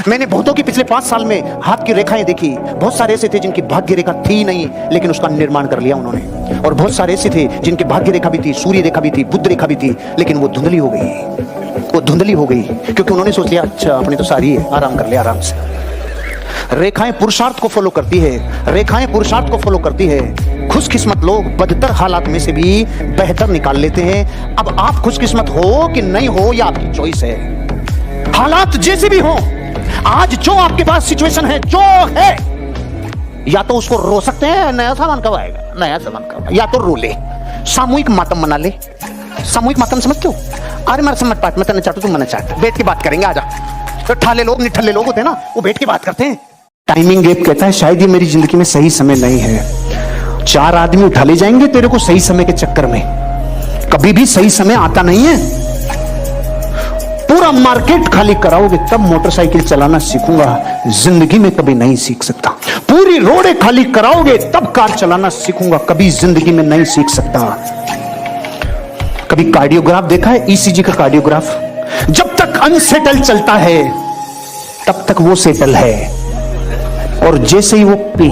मैंने बहुतों की पिछले 5 साल में हाथ की रेखाएं देखी। बहुत सारे ऐसे थे जिनकी भाग्य रेखा थी नहीं, लेकिन उसका निर्माण कर लिया उन्होंने। और बहुत सारे ऐसे थे जिनकी भाग्य रेखा भी थी, सूर्य रेखा भी थी, बुध रेखा भी थी, लेकिन वो धुंधली हो गई। वो धुंधली हो गई क्योंकि उन्होंने सोच लिया अच्छा अपनी तो सारी है, आराम कर लिया आराम से। रेखाएं पुरुषार्थ को फॉलो करती है, रेखाएं पुरुषार्थ को फॉलो करती है। खुशकिस्मत लोग बदतर हालात में से भी बेहतर निकाल लेते हैं। अब आप खुशकिस्मत हो कि नहीं हो, यह आपकी चॉइस है। हालात जैसे भी हो, आज जो आपके पास सिचुएशन है जो है, या तो उसको रो सकते हैं, नया सामान कब आएगा, नया सामान कब, या तो रो ले, सामूहिक मातम मना ले। सामूहिक मातम समझते हो? अरे मारे समझ पाठ मैं चाहता तू मना चाहता, बैठ के बात करेंगे, आजा। तो ठाले लोग निठल्ले लोग होते हैं ना, वो बैठ के बात करते हैं। टाइमिंग गैप कहता है शायद ये मेरी जिंदगी में सही समय नहीं है। 4 आदमी उठा ले जाएंगे तेरे को सही समय के चक्कर में, कभी भी सही समय आता नहीं है। पूरा मार्केट खाली कराओगे तब मोटरसाइकिल चलाना सीखूंगा, जिंदगी में कभी नहीं सीख सकता। पूरी रोडें खाली कराओगे तब कार चलाना सीखूंगा, कभी जिंदगी में नहीं सीख सकता। कभी कार्डियोग्राफ देखा है? ईसीजी का कार्डियोग्राफ, जब तक अनसेटल चलता है तब तक वो सेटल है, और जैसे ही वो पे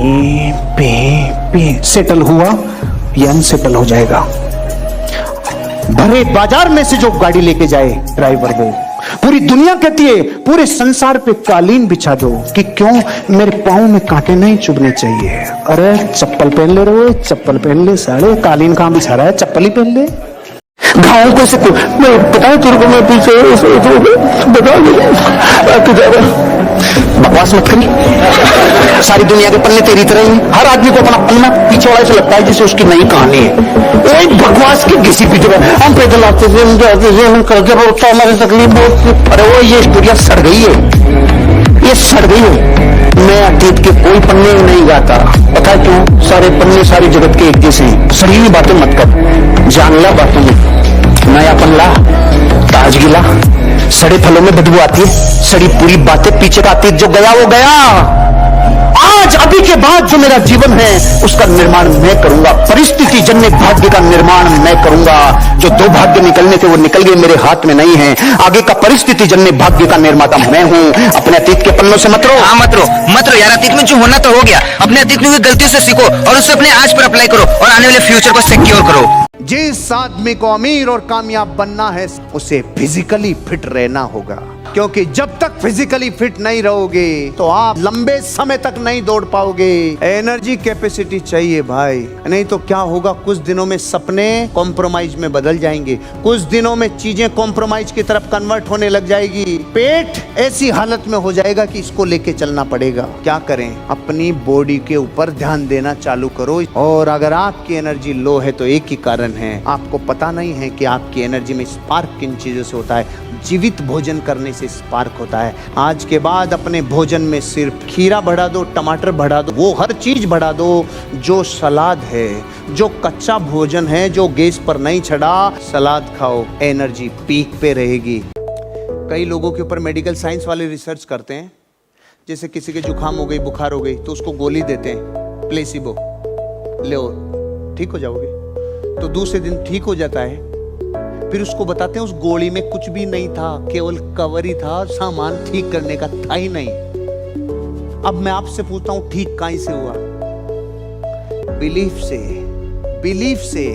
पे पे सेटल हुआ, ये अनसेटल हो जाएगा। भरे बाजार में से जो गाड़ी लेके जाए ड्राइवर वो, पूरी दुनिया कहती है पूरे संसार पे कालीन बिछा दो कि क्यों, मेरे पांव में कांटे नहीं चुभने चाहिए। अरे चप्पल पहन ले रे, चप्पल पहन ले, साले कालीन कहां बिछा रहा है, चप्पल ही पहन ले। घाव को से मैं बताऊं तेरे को, मैं पीछे बता बकवास मत करी। सारी दुनिया के पन्ने तेरी तरह ही, हर आदमी को अपना पन्ना पीछे वाला से लगता है जिसे उसकी नई कहानी है। एक बकवास की घिसी पीछे हम पैदल आते थे, हम करके हमारी तकलीफ बहुत। अरे वो ये स्टोरिया सड़ गई है, ये सड़ गई है। मैं अतीत के कोई पन्ने नहीं गाता, पता है क्यों? सारे पन्ने सारी जगत के एक जैसे हैं। सड़ी हुई बातें मत कर, जान ला बातों में, नयापन ला, ताजगी ला। सड़े फलों में बदबू आती है, सड़ी पूरी बातें पीछे का अतीत जो गया वो गया। आज अभी के बाद जो मेरा जीवन है उसका निर्माण मैं करूंगा, परिस्थिति जन्य भाग्य का निर्माण मैं करूंगा। जो 2 भाग्य निकलने थे वो निकल गए, मेरे हाथ में नहीं है। आगे का परिस्थिति जन्य भाग्य का निर्माता मैं हूं। अपने अतीत के पन्नों से मत रो। हाँ मत रो यार, अतीत में जो होना तो हो गया। अपने अतीत में हुई गलतियों से सीखो और उसे अपने आज पर अप्लाई करो और आने वाले फ्यूचर को सिक्योर करो। जिस आदमी को अमीर और कामयाब बनना है उसे फिजिकली फिट रहना होगा, क्योंकि जब तक फिजिकली फिट नहीं रहोगे तो आप लंबे समय तक नहीं दौड़ पाओगे। एनर्जी कैपेसिटी चाहिए भाई, नहीं तो क्या होगा, कुछ दिनों में सपने कॉम्प्रोमाइज में बदल जाएंगे, कुछ दिनों में चीजें कॉम्प्रोमाइज की तरफ कन्वर्ट होने लग जाएगी। पेट ऐसी हालत में हो जाएगा कि इसको लेके चलना पड़ेगा। क्या करें? अपनी बॉडी के ऊपर ध्यान देना चालू करो। और अगर आपकी एनर्जी लो है तो एक ही कारण है, आपको पता नहीं है कि आपकी एनर्जी में स्पार्क किन चीजों से होता है। जीवित भोजन करने से स्पार्क होता है। आज के बाद अपने भोजन में सिर्फ खीरा बढ़ा दो, टमाटर बढ़ा दो, वो हर चीज बढ़ा दो जो सलाद है, जो कच्चा भोजन है, जो गैस पर नहीं चढ़ा। सलाद खाओ, एनर्जी पीक पे रहेगी। कई लोगों के ऊपर मेडिकल साइंस वाले रिसर्च करते हैं, जैसे किसी के जुकाम हो गई, बुखार हो गई तो उसको गोली देते हैं, प्लेसिबो लो ठीक हो जाओगे, तो दूसरे दिन ठीक हो जाता है। फिर उसको बताते हैं उस गोली में कुछ भी नहीं था, केवल कवर ही था, सामान ठीक करने का था ही नहीं। अब मैं आपसे पूछता हूं ठीक कहां से हुआ? बिलीफ से। बिलीफ से।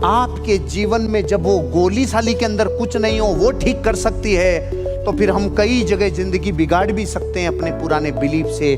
आपके जीवन में जब वो गोली साली के अंदर कुछ नहीं हो वो ठीक कर सकती है, तो फिर हम कई जगह जिंदगी बिगाड़ भी सकते हैं अपने पुराने बिलीफ से।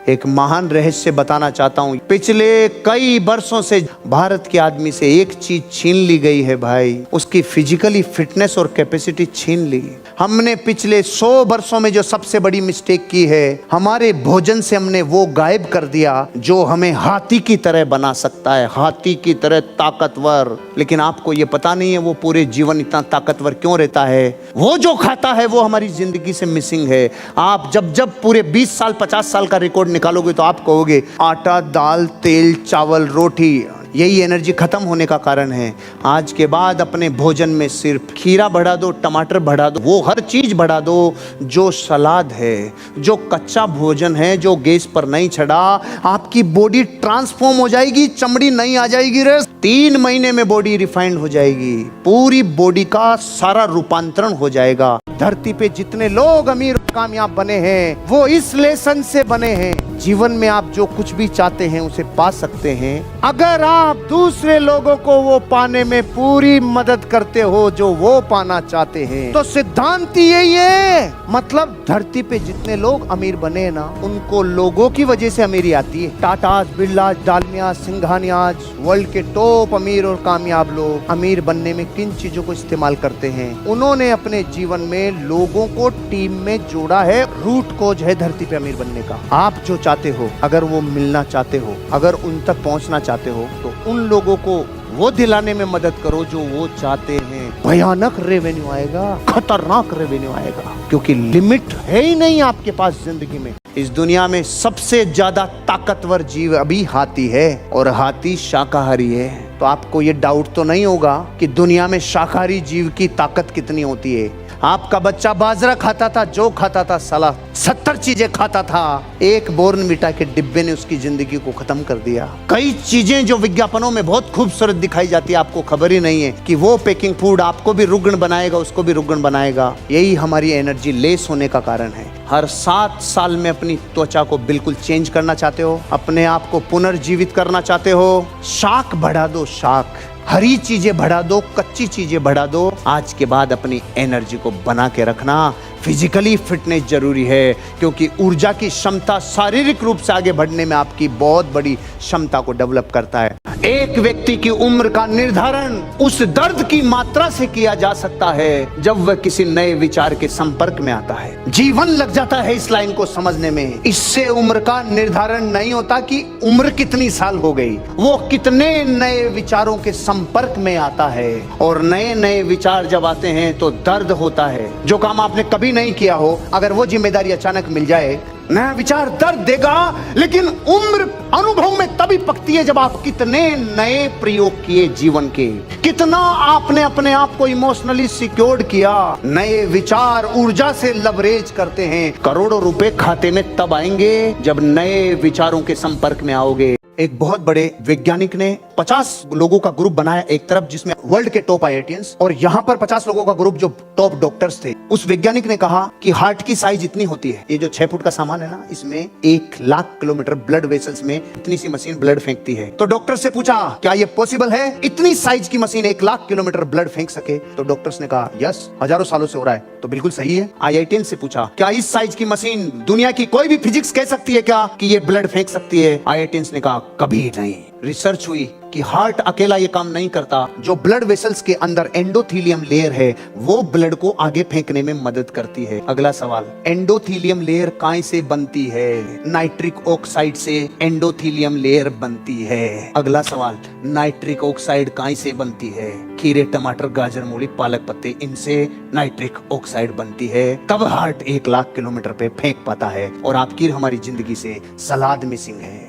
एक महान रहस्य बताना चाहता हूं। पिछले कई वर्षों से भारत के आदमी से एक चीज छीन ली गई है भाई, उसकी फिजिकली फिटनेस और कैपेसिटी छीन ली। हमने पिछले 100 वर्षों में जो सबसे बड़ी मिस्टेक की है, हमारे भोजन से हमने वो गायब कर दिया जो हमें हाथी की तरह बना सकता है, हाथी की तरह ताकतवर। लेकिन आपको ये पता नहीं है वो पूरे जीवन इतना ताकतवर क्यों रहता है। वो जो खाता है वो हमारी जिंदगी से मिसिंग है। आप जब पूरे 20 साल 50 साल का रिकॉर्ड निकालोगे तो आप कहोगे आटा, दाल, तेल, चावल, रोटी, यही एनर्जी खत्म होने का कारण है। आज के बाद अपने भोजन में सिर्फ खीरा बढ़ा दो, टमाटर बढ़ा दो, वो हर चीज बढ़ा दो जो सलाद है, जो कच्चा भोजन है, जो गैस पर नहीं चढ़ा। आपकी बॉडी ट्रांसफॉर्म हो जाएगी, चमड़ी नहीं आ जाएगी रे। 3 महीने में बॉडी रिफाइंड हो जाएगी, पूरी बॉडी का सारा रूपांतरण हो जाएगा। धरती पे जितने लोग अमीर और कामयाब बने हैं वो इस लेसन से बने हैं। जीवन में आप जो कुछ भी चाहते हैं उसे पा सकते हैं अगर आप दूसरे लोगों को वो पाने में पूरी मदद करते हो जो वो पाना चाहते हैं। तो सिद्धांत यही है, मतलब धरती पे जितने लोग अमीर बने हैं ना उनको लोगों की वजह से अमीरी आती है। टाटा, बिरला, डालमिया, सिंघानियाज, वर्ल्ड के टॉप अमीर और कामयाब लोग अमीर बनने में किन चीजों को इस्तेमाल करते हैं? उन्होंने अपने जीवन में लोगों को टीम में जोड़ा है। रूट कोज है धरती पे अमीर बनने का। आप जो चाहते हो, अगर वो मिलना चाहते हो, अगर उन तक पहुंचना चाहते हो तो उन लोगों को वो दिलाने में मदद करो जो वो चाहते हैं। भयानक रेवेन्यू आएगा, खतरनाक रेवेन्यू आएगा, क्योंकि लिमिट है ही नहीं आपके पास जिंदगी में। इस दुनिया में सबसे ज्यादा ताकतवर जीव अभी हाथी है और हाथी शाकाहारी है। तो आपको ये डाउट तो नहीं होगा कि दुनिया में शाकाहारी जीव की ताकत कितनी होती है। आपका बच्चा बाजरा खाता था, जो खाता था, साला 70 चीजें खाता था। एक बॉर्नविटा के डिब्बे ने उसकी जिंदगी को खत्म कर दिया। कई चीजें जो विज्ञापनों में बहुत खूबसूरत दिखाई जाती है, आपको खबर ही नहीं है कि वो पैकिंग फूड आपको भी रुग्ण बनाएगा, उसको भी रुग्ण बनाएगा। यही हमारी एनर्जी लेस होने का कारण है। हर 7 साल में अपनी त्वचा को बिल्कुल चेंज करना चाहते हो, अपने आप को पुनर्जीवित करना चाहते हो, शाख बढ़ा दो, शाख, हरी चीजें बढ़ा दो, कच्ची चीजें बढ़ा दो। आज के बाद अपनी एनर्जी को बना के रखना। फिजिकली फिटनेस जरूरी है, क्योंकि ऊर्जा की क्षमता शारीरिक रूप से आगे बढ़ने में आपकी बहुत बड़ी क्षमता को डेवलप करता है। एक व्यक्ति की उम्र का निर्धारण उस दर्द की मात्रा से किया जा सकता है जब वह किसी नए विचार के संपर्क में आता है। जीवन लग जाता है इस लाइन को समझने में। इससे उम्र का निर्धारण नहीं होता कि उम्र कितनी साल हो गई, वो कितने नए विचारों के संपर्क में आता है। और नए नए विचार जब आते हैं तो दर्द होता है। जो काम आपने कभी नहीं किया हो, अगर वो जिम्मेदारी अचानक मिल जाए, नया विचार दर्द देगा। लेकिन उम्र अनुभव में तभी पकती है जब आप कितने नए प्रयोग किए जीवन के, कितना आपने अपने आप को इमोशनली सिक्योर्ड किया। नए विचार ऊर्जा से लवरेज करते हैं। करोड़ों रुपए खाते में तब आएंगे जब नए विचारों के संपर्क में आओगे। एक बहुत बड़े वैज्ञानिक ने 50 लोगों का ग्रुप बनाया एक तरफ, जिसमें वर्ल्ड के टॉप आईआईटीएंस, और यहाँ पर 50 लोगों का ग्रुप जो टॉप डॉक्टर्स थे। उस वैज्ञानिक ने कहा कि हार्ट की साइज इतनी होती है, ये जो 6 फुट का सामान है ना, इसमें 1 लाख किलोमीटर ब्लड वेसल्स में इतनी सी मशीन ब्लड फेंकती है। तो डॉक्टर से पूछा क्या ये पॉसिबल है, इतनी साइज की मशीन 1 लाख किलोमीटर ब्लड फेंक सके? तो डॉक्टर्स ने कहा यस, हजारों सालों से हो रहा है, तो बिल्कुल सही है। आईआईटीएन से पूछा क्या इस साइज की मशीन दुनिया की कोई भी फिजिक्स कह सकती है क्या कि ये ब्लड फेंक सकती है? आईआईटीएन ने कहा कभी नहीं। रिसर्च हुई कि हार्ट अकेला ये काम नहीं करता। जो ब्लड वेसल्स के अंदर एंडोथेलियम लेयर है वो ब्लड को आगे फेंकने में मदद करती है। अगला सवाल, एंडोथेलियम लेयर काय से बनती है? नाइट्रिक ऑक्साइड से एंडोथेलियम लेयर बनती है। अगला सवाल, नाइट्रिक ऑक्साइड काय से बनती है? खीरे, टमाटर, गाजर, मूली, पालक, पत्ते, इनसे नाइट्रिक ऑक्साइड बनती है। तब हार्ट 1 लाख किलोमीटर पे फेंक पाता है। और आपकी हमारी जिंदगी से सलाद मिसिंग है।